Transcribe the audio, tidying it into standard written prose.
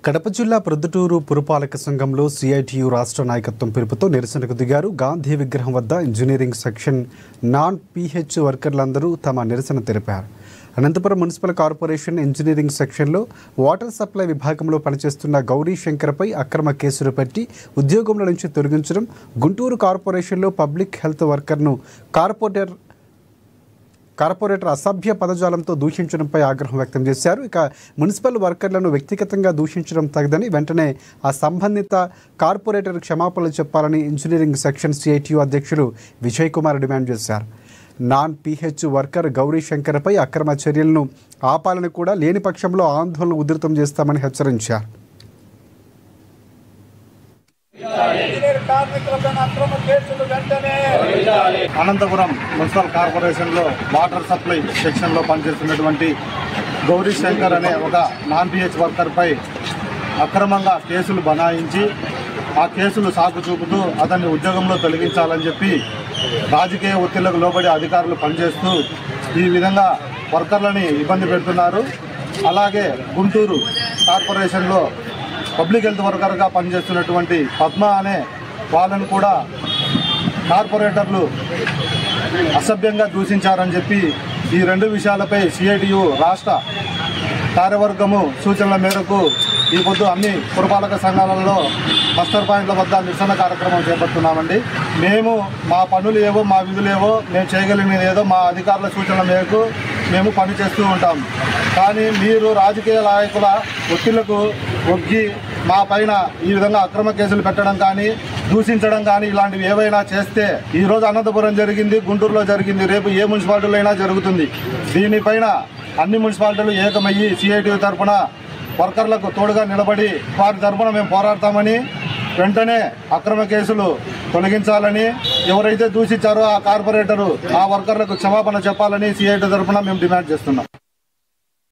కడప జిల్లా ప్రొద్దుటూరు పురపాలక సంఘంలో సిఐటియు రాష్ట్ర నాయకత్వం పిలుపుతో నిరసనకు దిగారు. గాంధీ విగ్రహం వద్ద ఇంజనీరింగ్ సెక్షన్ నాన్ పిహెచ్ వర్కర్లందరూ తమ నిరసన తెలిపారు. అనంతపురం మున్సిపల్ కార్పొరేషన్ ఇంజనీరింగ్ సెక్షన్లో వాటర్ సప్లై విభాగంలో పనిచేస్తున్న గౌరీ శంకర్పై అక్రమ కేసులు పెట్టి ఉద్యోగంలో నుంచి తొలగించడం, గుంటూరు కార్పొరేషన్లో పబ్లిక్ హెల్త్ వర్కర్ను కార్పొరేటర్ అసభ్య పదజాలంతో దూషించడంపై ఆగ్రహం వ్యక్తం చేశారు. ఇక మున్సిపల్ వర్కర్లను వ్యక్తిగతంగా దూషించడం తగదని వెంటనే ఆ సంబంధిత కార్పొరేటర్ క్షమాపణలు చెప్పాలని ఇంజనీరింగ్ సెక్షన్ సిఐటియు అధ్యక్షులు విజయ్ కుమార్ డిమాండ్ చేశారు. నాన్ పిహెచ్ వర్కర్ గౌరీ శంకర్పై అక్రమ చర్యలను ఆపాలని కూడా లేని పక్షంలో ఆందోళన ఉధృతం చేస్తామని హెచ్చరించారు. అనంతపురం మున్సిపల్ కార్పొరేషన్లో వాటర్ సప్లై సెక్షన్లో పనిచేస్తున్నటువంటి గౌరీ శంకర్ అనే ఒక నాన్ పిహెచ్ వర్కర్పై అక్రమంగా కేసులు బనాయించి ఆ కేసులు సాకు చూపుతూ అతన్ని ఉద్యోగంలో తొలగించాలని చెప్పి రాజకీయ ఒత్తిళ్లకు లోబడి అధికారులు పనిచేస్తూ ఈ విధంగా వర్కర్లని ఇబ్బంది పెడుతున్నారు. అలాగే గుంటూరు కార్పొరేషన్లో పబ్లిక్ హెల్త్ వర్కర్గా పనిచేస్తున్నటువంటి పద్మ అనే వాళ్ళను కూడా కార్పొరేటర్లు అసభ్యంగా దూషించారని చెప్పి ఈ రెండు విషయాలపై సిఐటియు రాష్ట్ర కార్యవర్గము సూచనల మేరకు ఈ పొద్దు అన్ని పురపాలక సంఘాలలో మస్టర్ పాయింట్ల వద్ద నిరసన కార్యక్రమం చేపడుతున్నామండి. మేము మా పనులు ఏవో మా విధులు ఏవో మేము చేయగలిగినది ఏదో మా అధికారుల సూచనల మేరకు మేము పనిచేస్తూ ఉంటాం. కానీ మీరు రాజకీయ నాయకుల ఒత్తిళ్లకు ఒగ్గి మా పైన ఈ విధంగా అక్రమ కేసులు పెట్టడం కానీ దూషించడం కానీ ఇలాంటివి ఏవైనా చేస్తే ఈరోజు అనంతపురం జరిగింది, గుంటూరులో జరిగింది, రేపు ఏ మున్సిపాలిటీలో అయినా జరుగుతుంది. దీనిపైన అన్ని మున్సిపాలిటీలు ఏకమయ్యి సిఐటియు తరఫున వర్కర్లకు తోడుగా నిలబడి వారి తరఫున మేము పోరాడతామని, వెంటనే అక్రమ కేసులు తొలగించాలని, ఎవరైతే దూషించారో ఆ కార్పొరేటరు ఆ వర్కర్లకు క్షమాపణ చెప్పాలని సిఐటియు తరఫున మేము డిమాండ్ చేస్తున్నాం.